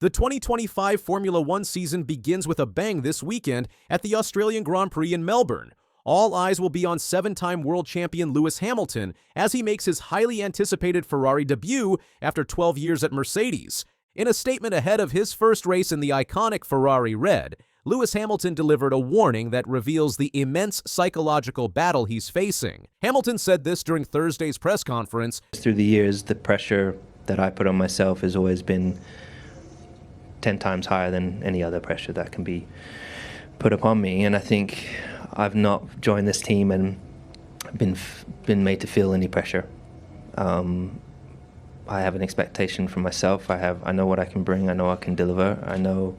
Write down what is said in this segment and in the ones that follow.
The 2025 Formula One season begins with a bang this weekend at the Australian Grand Prix in Melbourne. All eyes will be on seven-time world champion Lewis Hamilton as he makes his highly anticipated Ferrari debut after 12 years at Mercedes. In a statement ahead of his first race in the iconic Ferrari red, Lewis Hamilton delivered a warning that reveals the immense psychological battle he's facing. Hamilton said this during Thursday's press conference. Through the years, the pressure that I put on myself has always been 10 times higher than any other pressure that can be put upon me. And I think I've not joined this team and been made to feel any pressure. I have an expectation from myself. I know what I can bring. I know I can deliver. I know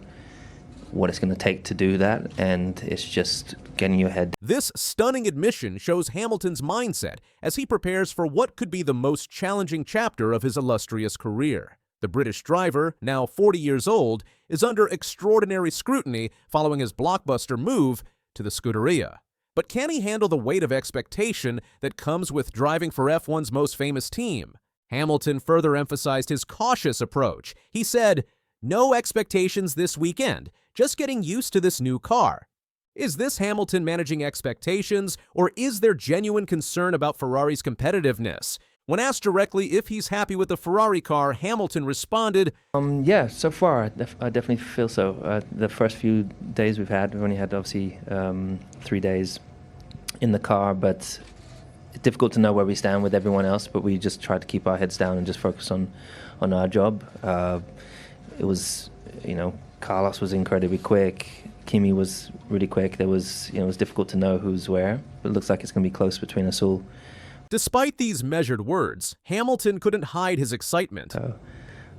what it's going to take to do that, and it's just getting your head. This stunning admission shows Hamilton's mindset as he prepares for what could be the most challenging chapter of his illustrious career. The British driver, now 40 years old, is under extraordinary scrutiny following his blockbuster move to the Scuderia. But can he handle the weight of expectation that comes with driving for F1's most famous team? Hamilton further emphasized his cautious approach. He said, "No expectations this weekend, just getting used to this new car." Is this Hamilton managing expectations, or is there genuine concern about Ferrari's competitiveness? When asked directly if he's happy with the Ferrari car, Hamilton responded, Yeah, so far I definitely feel so. The first few days we've only had obviously 3 days in the car, but it's difficult to know where we stand with everyone else, but we just try to keep our heads down and just focus on our job. It was, Carlos was incredibly quick. Kimi was really quick. It was difficult to know who's where, but it looks like it's going to be close between us all. Despite these measured words, Hamilton couldn't hide his excitement.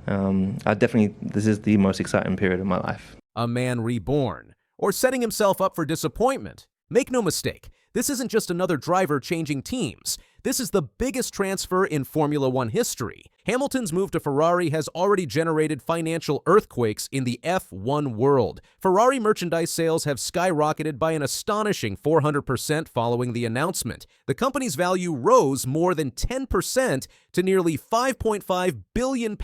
This is the most exciting period of my life. A man reborn, or setting himself up for disappointment. Make no mistake, this isn't just another driver changing teams. This is the biggest transfer in Formula One history. Hamilton's move to Ferrari has already generated financial earthquakes in the F1 world. Ferrari merchandise sales have skyrocketed by an astonishing 400% following the announcement. The company's value rose more than 10% to nearly £5.5 billion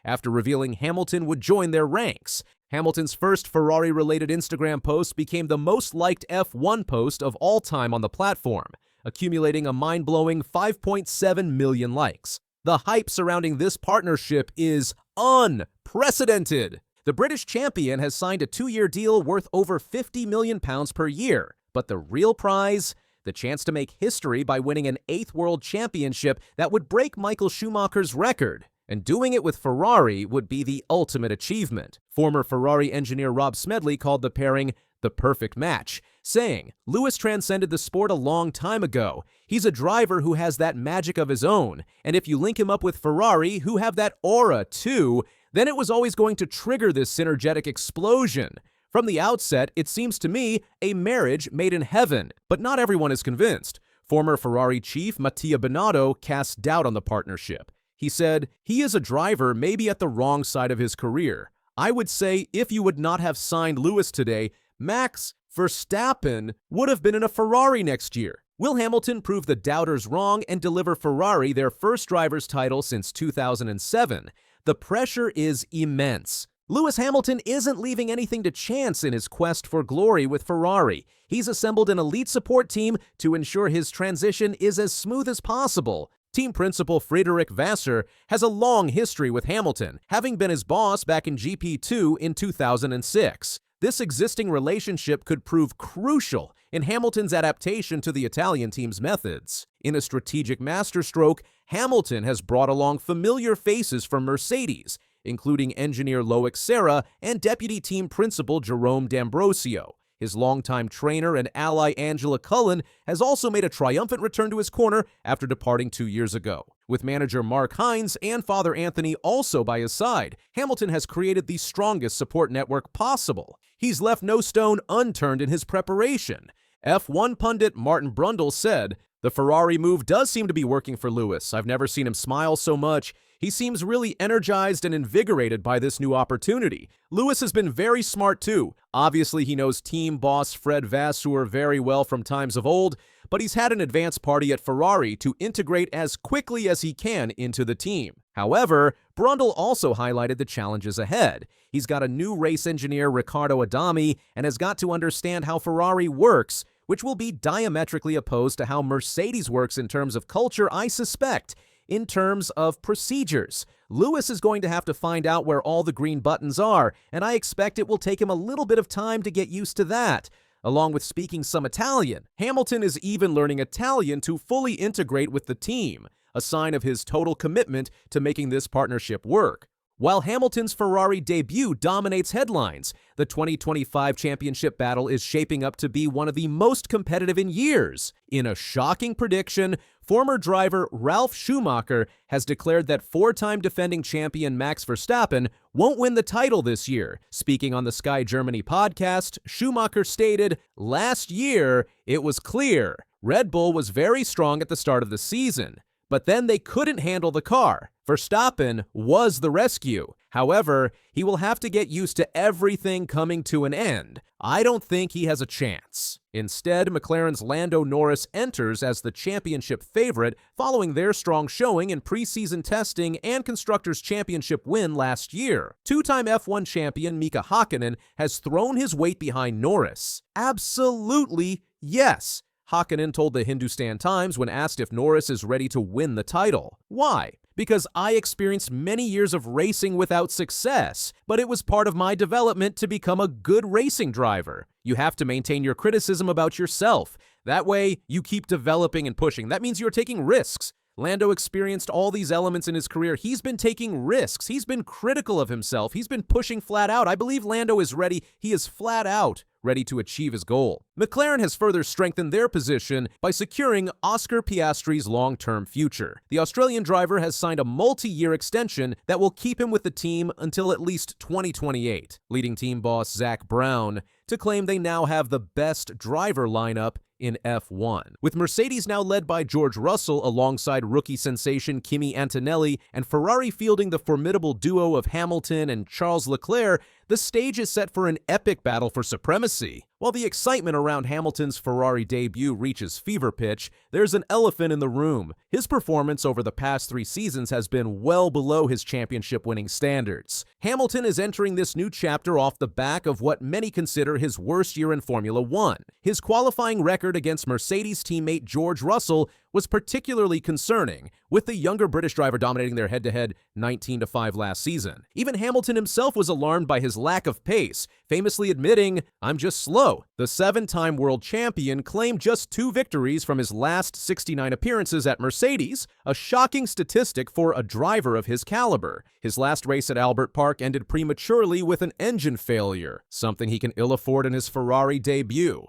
after revealing Hamilton would join their ranks. Hamilton's first Ferrari-related Instagram post became the most liked F1 post of all time on the platform, accumulating a mind-blowing 5.7 million likes. The hype surrounding this partnership is unprecedented. The British champion has signed a 2-year deal worth over £50 million per year. But the real prize? The chance to make history by winning an 8th world championship that would break Michael Schumacher's record. And doing it with Ferrari would be the ultimate achievement. Former Ferrari engineer Rob Smedley called the pairing the perfect match, saying, "Lewis transcended the sport a long time ago. He's a driver who has that magic of his own, and if you link him up with Ferrari, who have that aura too, then it was always going to trigger this synergetic explosion. From the outset, it seems to me a marriage made in heaven." But not everyone is convinced. Former Ferrari chief Mattia Binotto cast doubt on the partnership. He said, "He is a driver maybe at the wrong side of his career. I would say if you would not have signed Lewis today, Max Verstappen would have been in a Ferrari next year." Will Hamilton prove the doubters wrong and deliver Ferrari their first driver's title since 2007? The pressure is immense. Lewis Hamilton isn't leaving anything to chance in his quest for glory with Ferrari. He's assembled an elite support team to ensure his transition is as smooth as possible. Team principal Friedrich Vasseur has a long history with Hamilton, having been his boss back in GP2 in 2006. This existing relationship could prove crucial in Hamilton's adaptation to the Italian team's methods. In a strategic masterstroke, Hamilton has brought along familiar faces from Mercedes, including engineer Loic Serra and deputy team principal Jerome D'Ambrosio. His longtime trainer and ally Angela Cullen has also made a triumphant return to his corner after departing 2 years ago. With manager Mark Hines and Father Anthony also by his side, Hamilton has created the strongest support network possible. He's left no stone unturned in his preparation. F1 pundit Martin Brundle said, The Ferrari move does seem to be working for Lewis. I've never seen him smile so much. He seems really energized and invigorated by this new opportunity. Lewis has been very smart too. Obviously, he knows team boss Fred Vasseur very well from times of old, but he's had an advance party at Ferrari to integrate as quickly as he can into the team. However, Brundle also highlighted the challenges ahead. He's got a new race engineer, Riccardo Adami, and has got to understand how Ferrari works, which will be diametrically opposed to how Mercedes works in terms of culture, I suspect. In terms of procedures, Lewis is going to have to find out where all the green buttons are, and I expect it will take him a little bit of time to get used to that. Along with speaking some Italian, Hamilton is even learning Italian to fully integrate with the team, a sign of his total commitment to making this partnership work. While Hamilton's Ferrari debut dominates headlines, the 2025 championship battle is shaping up to be one of the most competitive in years. In a shocking prediction, former driver Ralf Schumacher has declared that four-time defending champion Max Verstappen won't win the title this year. Speaking on the Sky Germany podcast, Schumacher stated, "Last year, it was clear. Red Bull was very strong at the start of the season, but then they couldn't handle the car. Verstappen was the rescue. However, he will have to get used to everything coming to an end. I don't think he has a chance." Instead, McLaren's Lando Norris enters as the championship favorite following their strong showing in preseason testing and Constructors' Championship win last year. Two-time F1 champion Mika Hakkinen has thrown his weight behind Norris. Absolutely yes. Hakkinen told the Hindustan Times when asked if Norris is ready to win the title. Why? Because I experienced many years of racing without success, but it was part of my development to become a good racing driver. You have to maintain your criticism about yourself. That way, you keep developing and pushing. That means you're taking risks. Lando experienced all these elements in his career. He's been taking risks. He's been critical of himself. He's been pushing flat out. I believe Lando is ready. He is flat out ready to achieve his goal. McLaren has further strengthened their position by securing Oscar Piastri's long-term future. The Australian driver has signed a multi-year extension that will keep him with the team until at least 2028, leading team boss Zak Brown to claim they now have the best driver lineup in F1. With Mercedes now led by George Russell alongside rookie sensation Kimi Antonelli and Ferrari fielding the formidable duo of Hamilton and Charles Leclerc, the stage is set for an epic battle for supremacy. While the excitement around Hamilton's Ferrari debut reaches fever pitch, there's an elephant in the room. His performance over the past 3 seasons has been well below his championship-winning standards. Hamilton is entering this new chapter off the back of what many consider his worst year in Formula One. His qualifying record against Mercedes teammate George Russell was particularly concerning, with the younger British driver dominating their head-to-head 19-5 last season. Even Hamilton himself was alarmed by his lack of pace, famously admitting, "I'm just slow." The 7-time world champion claimed just 2 victories from his last 69 appearances at Mercedes, a shocking statistic for a driver of his caliber. His last race at Albert Park ended prematurely with an engine failure, something he can ill afford in his Ferrari debut.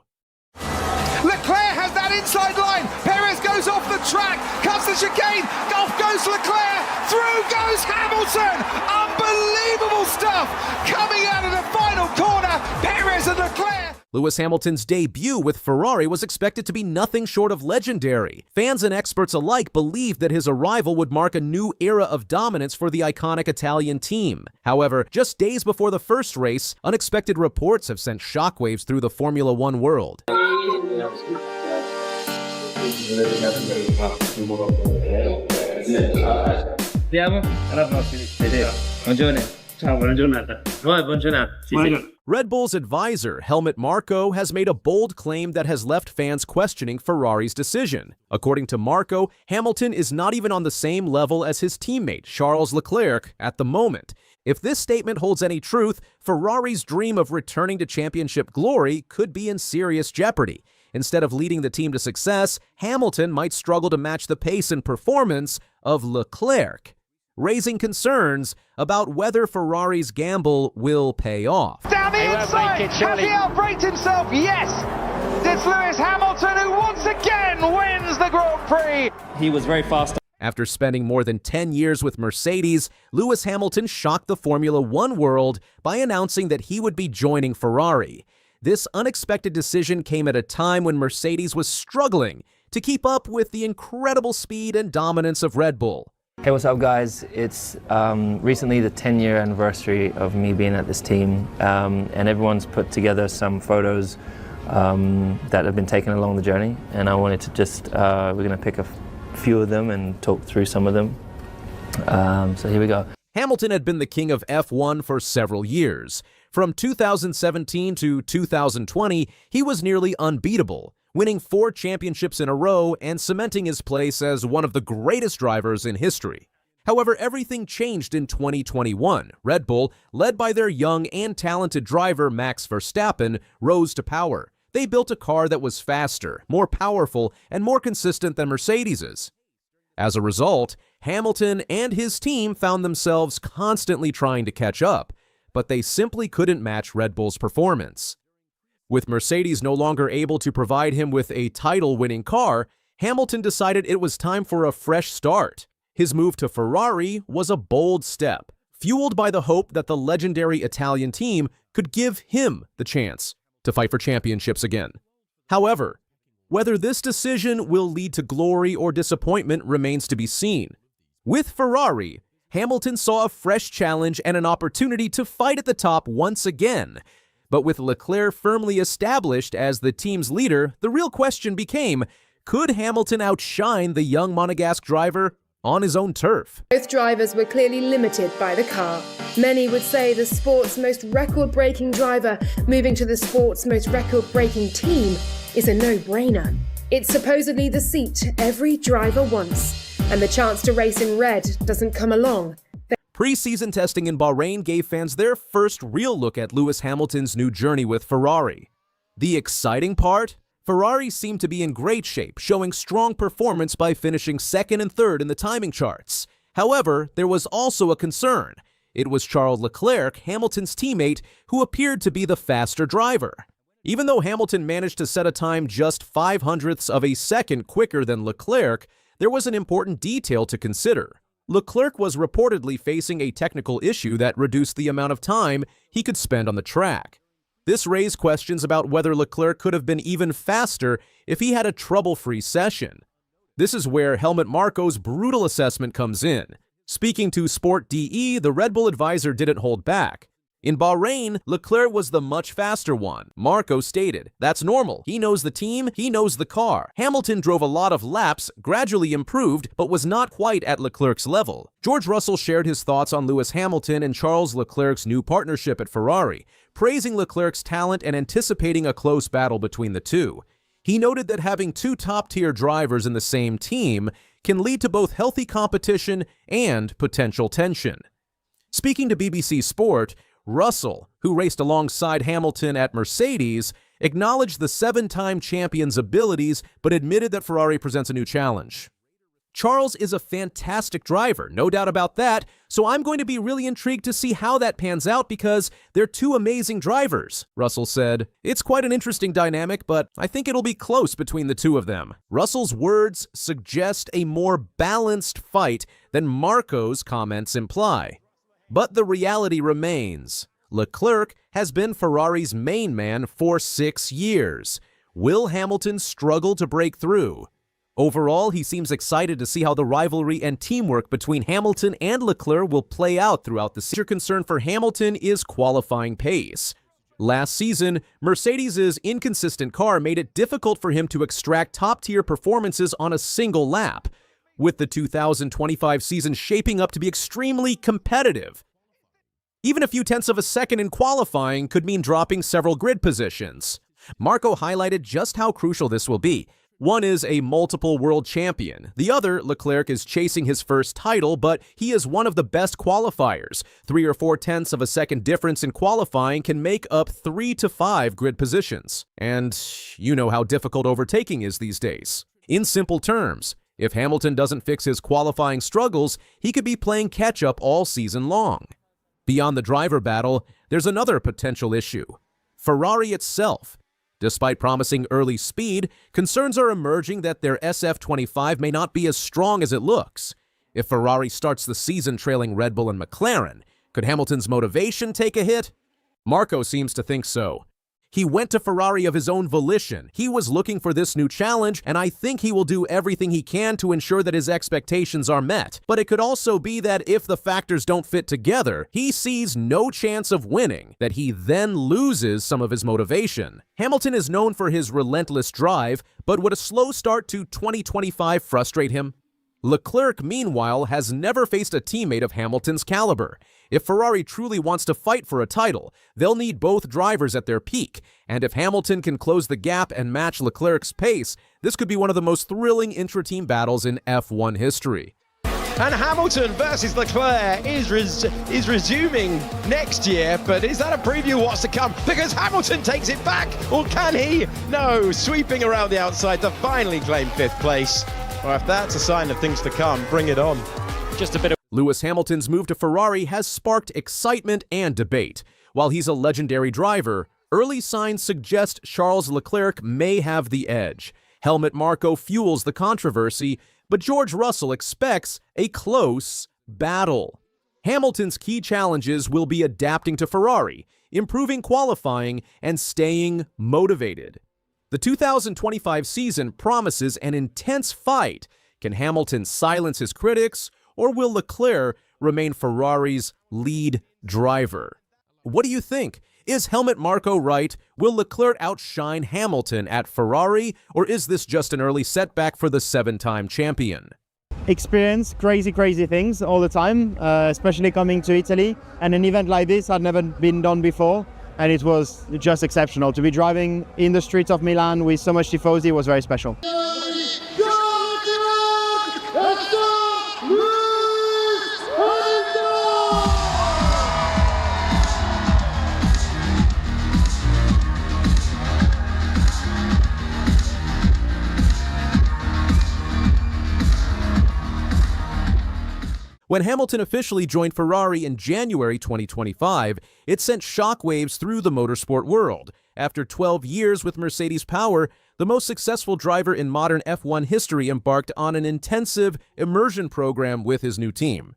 Leclerc has that inside line. Perez goes off the track, cuts the chicane. Off goes Leclerc. Through goes Hamilton. Unbelievable stuff coming out of the final corner. Perez and Leclerc. Lewis Hamilton's debut with Ferrari was expected to be nothing short of legendary. Fans and experts alike believed that his arrival would mark a new era of dominance for the iconic Italian team. However, just days before the first race, unexpected reports have sent shockwaves through the Formula One world. Red Bull's advisor, Helmut Marko, has made a bold claim that has left fans questioning Ferrari's decision. According to Marko, Hamilton is not even on the same level as his teammate, Charles Leclerc, at the moment. If this statement holds any truth, Ferrari's dream of returning to championship glory could be in serious jeopardy. Instead of leading the team to success, Hamilton might struggle to match the pace and performance of Leclerc, raising concerns about whether Ferrari's gamble will pay off. Down the inside, has he outbraked himself? Yes! It's Lewis Hamilton who once again wins the Grand Prix. He was very fast. After spending more than 10 years with Mercedes, Lewis Hamilton shocked the Formula One world by announcing that he would be joining Ferrari. This unexpected decision came at a time when Mercedes was struggling to keep up with the incredible speed and dominance of Red Bull. Hey, what's up, guys? It's recently the 10-year anniversary of me being at this team, and everyone's put together some photos that have been taken along the journey, and I wanted to just, we're going to pick a few of them and talk through some of them. So here we go. Hamilton had been the king of F1 for several years. From 2017 to 2020, he was nearly unbeatable, winning 4 championships in a row and cementing his place as one of the greatest drivers in history. However, everything changed in 2021. Red Bull, led by their young and talented driver Max Verstappen, rose to power. They built a car that was faster, more powerful, and more consistent than Mercedes's. As a result, Hamilton and his team found themselves constantly trying to catch up, but they simply couldn't match Red Bull's performance. With Mercedes no longer able to provide him with a title-winning car, Hamilton decided it was time for a fresh start. His move to Ferrari was a bold step, fueled by the hope that the legendary Italian team could give him the chance to fight for championships again. However, whether this decision will lead to glory or disappointment remains to be seen. With Ferrari, Hamilton saw a fresh challenge and an opportunity to fight at the top once again. But with Leclerc firmly established as the team's leader, the real question became, could Hamilton outshine the young Monegasque driver on his own turf? Both drivers were clearly limited by the car. Many would say the sport's most record-breaking driver moving to the sport's most record-breaking team is a no-brainer. It's supposedly the seat every driver wants, and the chance to race in red doesn't come along. Pre-season testing in Bahrain gave fans their first real look at Lewis Hamilton's new journey with Ferrari. The exciting part? Ferrari seemed to be in great shape, showing strong performance by finishing second and third in the timing charts. However, there was also a concern. It was Charles Leclerc, Hamilton's teammate, who appeared to be the faster driver. Even though Hamilton managed to set a time just 0.05 of a second quicker than Leclerc, there was an important detail to consider. Leclerc was reportedly facing a technical issue that reduced the amount of time he could spend on the track. This raised questions about whether Leclerc could have been even faster if he had a trouble-free session. This is where Helmut Marko's brutal assessment comes in. Speaking to Sport DE, the Red Bull advisor didn't hold back. In Bahrain, Leclerc was the much faster one. Marko stated, "That's normal. He knows the team, he knows the car. Hamilton drove a lot of laps, gradually improved, but was not quite at Leclerc's level." George Russell shared his thoughts on Lewis Hamilton and Charles Leclerc's new partnership at Ferrari, praising Leclerc's talent and anticipating a close battle between the two. He noted that having 2 top-tier drivers in the same team can lead to both healthy competition and potential tension. Speaking to BBC Sport, Russell, who raced alongside Hamilton at Mercedes, acknowledged the 7-time champion's abilities but admitted that Ferrari presents a new challenge. Charles is a fantastic driver, no doubt about that, so I'm going to be really intrigued to see how that pans out because they're 2 amazing drivers, Russell said. It's quite an interesting dynamic, but I think it'll be close between the 2 of them. Russell's words suggest a more balanced fight than Marko's comments imply. But the reality remains. Leclerc has been Ferrari's main man for 6 years. Will Hamilton struggle to break through? Overall, he seems excited to see how the rivalry and teamwork between Hamilton and Leclerc will play out throughout the season. Major concern for Hamilton is qualifying pace. Last season, Mercedes' inconsistent car made it difficult for him to extract top-tier performances on a single lap, with the 2025 season shaping up to be extremely competitive. Even a few tenths of a second in qualifying could mean dropping several grid positions. Marko highlighted just how crucial this will be. One is a multiple world champion. The other, Leclerc, is chasing his first title, but he is one of the best qualifiers. 3 or 4 tenths of a second difference in qualifying can make up 3 to 5 grid positions. And you know how difficult overtaking is these days. In simple terms, if Hamilton doesn't fix his qualifying struggles, he could be playing catch-up all season long. Beyond the driver battle, there's another potential issue: Ferrari itself. Despite promising early speed, concerns are emerging that their SF25 may not be as strong as it looks. If Ferrari starts the season trailing Red Bull and McLaren, could Hamilton's motivation take a hit? Marko seems to think so. He went to Ferrari of his own volition. He was looking for this new challenge, and I think he will do everything he can to ensure that his expectations are met. But it could also be that if the factors don't fit together, he sees no chance of winning, that he then loses some of his motivation. Hamilton is known for his relentless drive, but would a slow start to 2025 frustrate him? Leclerc, meanwhile, has never faced a teammate of Hamilton's caliber. If Ferrari truly wants to fight for a title, they'll need both drivers at their peak, and if Hamilton can close the gap and match Leclerc's pace, this could be one of the most thrilling intra-team battles in F1 history. And Hamilton versus Leclerc is resuming next year, but is that a preview of what's to come? Because Hamilton takes it back, or can he? No, sweeping around the outside to finally claim 5th place. Well, if that's a sign of things to come, bring it on. Just a bit of Lewis Hamilton's move to Ferrari has sparked excitement and debate. While he's a legendary driver, early signs suggest Charles Leclerc may have the edge. Helmut Marko fuels the controversy, but George Russell expects a close battle. Hamilton's key challenges will be adapting to Ferrari, improving qualifying, and staying motivated. The 2025 season promises an intense fight. Can Hamilton silence his critics, or will Leclerc remain Ferrari's lead driver? What do you think? Is Helmut Marko right? Will Leclerc outshine Hamilton at Ferrari, or is this just an early setback for the 7-time champion? Experience crazy things all the time, especially coming to Italy. And an event like this had never been done before, and it was just exceptional. To be driving in the streets of Milan with so much tifosi was very special. When Hamilton officially joined Ferrari in January 2025, it sent shockwaves through the motorsport world. After 12 years with Mercedes power, the most successful driver in modern F1 history embarked on an intensive immersion program with his new team.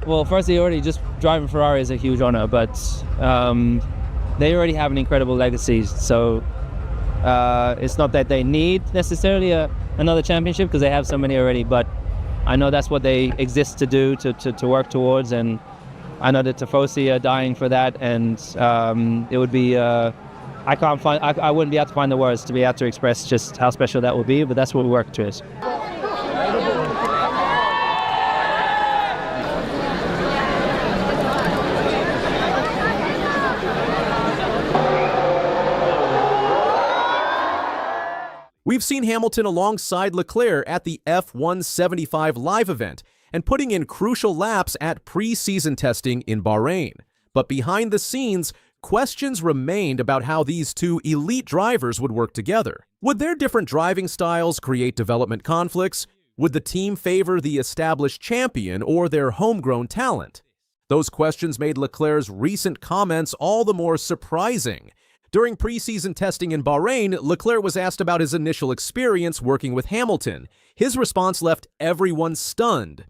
Well, firstly, already just driving Ferrari is a huge honor, but they already have an incredible legacy. So it's not that they need necessarily another championship, because they have so many already, but I know that's what they exist to do, to work towards, and I know the Tifosi are dying for that, and it would be, I wouldn't be able to find the words to be able to express just how special that would be, but that's what we work towards. We've seen Hamilton alongside Leclerc at the F175 live event and putting in crucial laps at pre-season testing in Bahrain. But behind the scenes, questions remained about how these two elite drivers would work together. Would their different driving styles create development conflicts? Would the team favor the established champion or their homegrown talent? Those questions made Leclerc's recent comments all the more surprising. During preseason testing in Bahrain, Leclerc was asked about his initial experience working with Hamilton. His response left everyone stunned.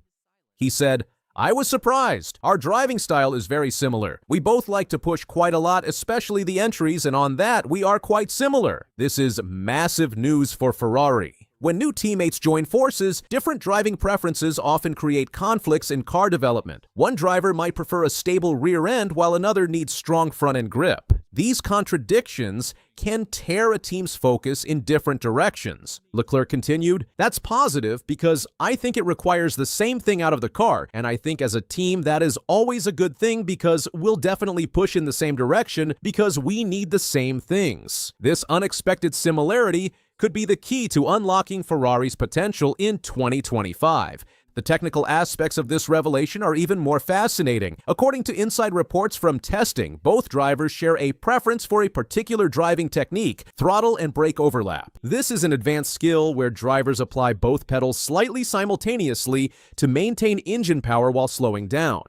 He said, "I was surprised. Our driving style is very similar. We both like to push quite a lot, especially the entries, and on that, we are quite similar." This is massive news for Ferrari. When new teammates join forces, different driving preferences often create conflicts in car development. One driver might prefer a stable rear end while another needs strong front-end grip. These contradictions can tear a team's focus in different directions. Leclerc continued, "That's positive because I think it requires the same thing out of the car, and I think as a team that is always a good thing because we'll definitely push in the same direction because we need the same things." This unexpected similarity could be the key to unlocking Ferrari's potential in 2025. The technical aspects of this revelation are even more fascinating. According to inside reports from testing, both drivers share a preference for a particular driving technique, throttle and brake overlap. This is an advanced skill where drivers apply both pedals slightly simultaneously to maintain engine power while slowing down.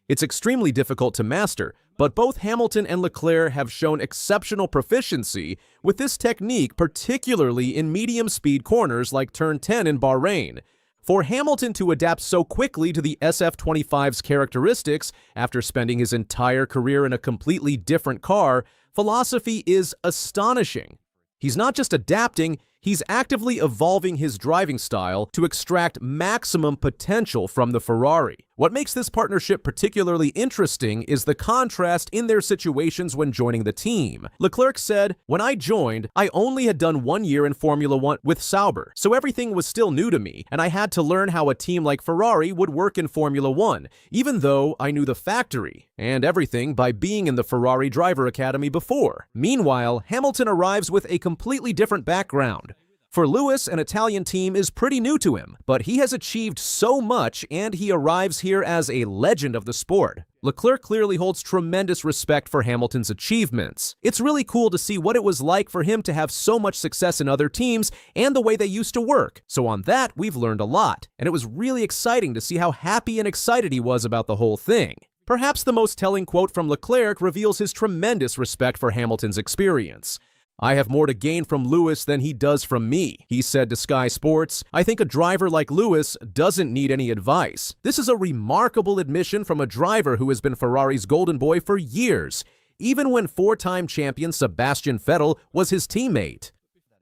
It's extremely difficult to master, but both Hamilton and Leclerc have shown exceptional proficiency with this technique, particularly in medium-speed corners like Turn 10 in Bahrain. For Hamilton to adapt so quickly to the SF25's characteristics after spending his entire career in a completely different car, philosophy is astonishing. He's not just adapting, he's actively evolving his driving style to extract maximum potential from the Ferrari. What makes this partnership particularly interesting is the contrast in their situations when joining the team. Leclerc said, "When I joined, I only had done 1 year in Formula One with Sauber, so everything was still new to me, and I had to learn how a team like Ferrari would work in Formula One, even though I knew the factory and everything by being in the Ferrari Driver Academy before." Meanwhile, Hamilton arrives with a completely different background. For Lewis, an Italian team is pretty new to him, but he has achieved so much and he arrives here as a legend of the sport. Leclerc clearly holds tremendous respect for Hamilton's achievements. It's really cool to see what it was like for him to have so much success in other teams and the way they used to work. So on that, we've learned a lot, and it was really exciting to see how happy and excited he was about the whole thing. Perhaps the most telling quote from Leclerc reveals his tremendous respect for Hamilton's experience. "I have more to gain from Lewis than he does from me," he said to Sky Sports. "I think a driver like Lewis doesn't need any advice." This is a remarkable admission from a driver who has been Ferrari's golden boy for years, even when four-time champion Sebastian Vettel was his teammate.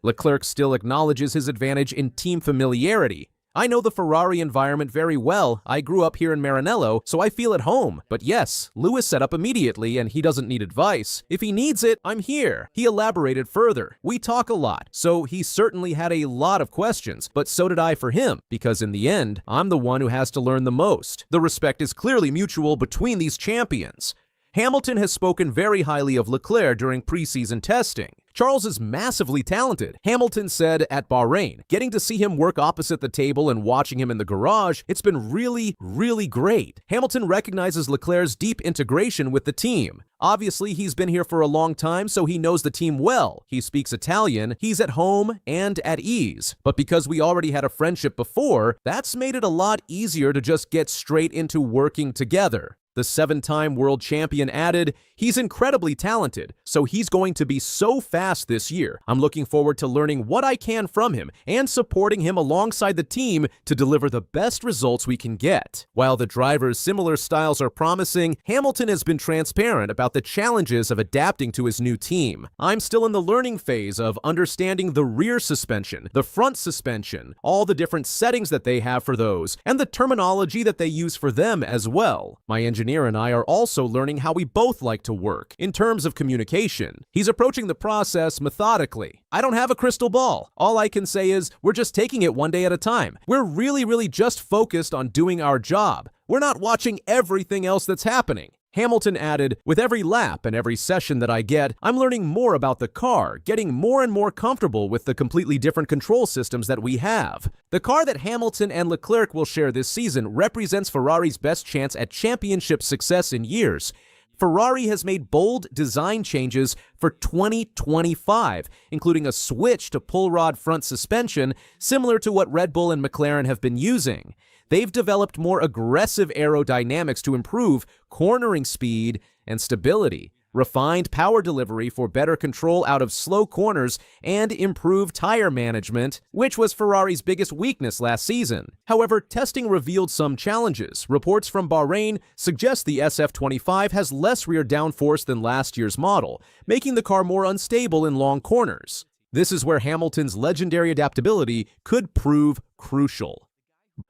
Leclerc still acknowledges his advantage in team familiarity. "I know the Ferrari environment very well. I grew up here in Maranello, so I feel at home. But yes, Lewis set up immediately and he doesn't need advice. If he needs it, I'm here." He elaborated further. "We talk a lot, so he certainly had a lot of questions, but so did I for him, because in the end, I'm the one who has to learn the most." The respect is clearly mutual between these champions. Hamilton has spoken very highly of Leclerc during preseason testing. "Charles is massively talented," Hamilton said at Bahrain. "Getting to see him work opposite the table and watching him in the garage, it's been really, really great." Hamilton recognizes Leclerc's deep integration with the team. "Obviously, he's been here for a long time, so he knows the team well. He speaks Italian, he's at home and at ease. But because we already had a friendship before, that's made it a lot easier to just get straight into working together." The 7-time world champion added, "He's incredibly talented, so he's going to be so fast this year. I'm looking forward to learning what I can from him and supporting him alongside the team to deliver the best results we can get." While the drivers' similar styles are promising, Hamilton has been transparent about the challenges of adapting to his new team. "I'm still in the learning phase of understanding the rear suspension, the front suspension, all the different settings that they have for those, and the terminology that they use for them as well. My engineer and I are also learning how we both like to work in terms of communication." He's approaching the process methodically. "I don't have a crystal ball. All I can say is we're just taking it one day at a time. We're really just focused on doing our job. We're not watching everything else that's happening." Hamilton added, "With every lap and every session that I get, I'm learning more about the car, getting more and more comfortable with the completely different control systems that we have." The car that Hamilton and Leclerc will share this season represents Ferrari's best chance at championship success in years. Ferrari has made bold design changes for 2025, including a switch to pull rod front suspension, similar to what Red Bull and McLaren have been using. They've developed more aggressive aerodynamics to improve cornering speed and stability, refined power delivery for better control out of slow corners, and improved tire management, which was Ferrari's biggest weakness last season. However, testing revealed some challenges. Reports from Bahrain suggest the SF25 has less rear downforce than last year's model, making the car more unstable in long corners. This is where Hamilton's legendary adaptability could prove crucial.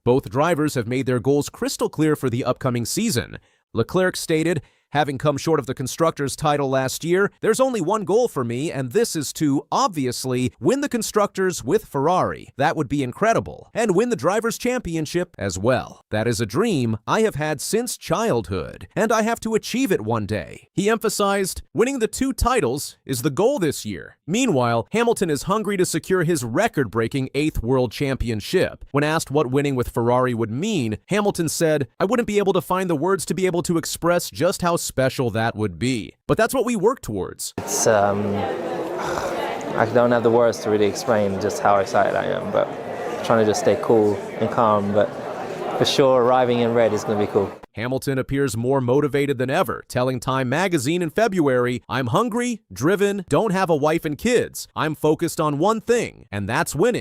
Both drivers have made their goals crystal clear for the upcoming season. Leclerc stated, "Having come short of the Constructors' title last year, there's only one goal for me, and this is to, obviously, win the Constructors with Ferrari. That would be incredible. And win the Drivers' Championship as well. That is a dream I have had since childhood, and I have to achieve it one day." He emphasized, "Winning the 2 titles is the goal this year." Meanwhile, Hamilton is hungry to secure his record-breaking 8th World Championship. When asked what winning with Ferrari would mean, Hamilton said, "I wouldn't be able to find the words to be able to express just how special that would be. But that's what we work towards." It's, I don't have the words to really explain just how excited I am, but trying to just stay cool and calm, but for sure arriving in red is going to be cool. Hamilton appears more motivated than ever, telling Time magazine in February, "I'm hungry, driven, don't have a wife and kids. I'm focused on one thing, and that's winning."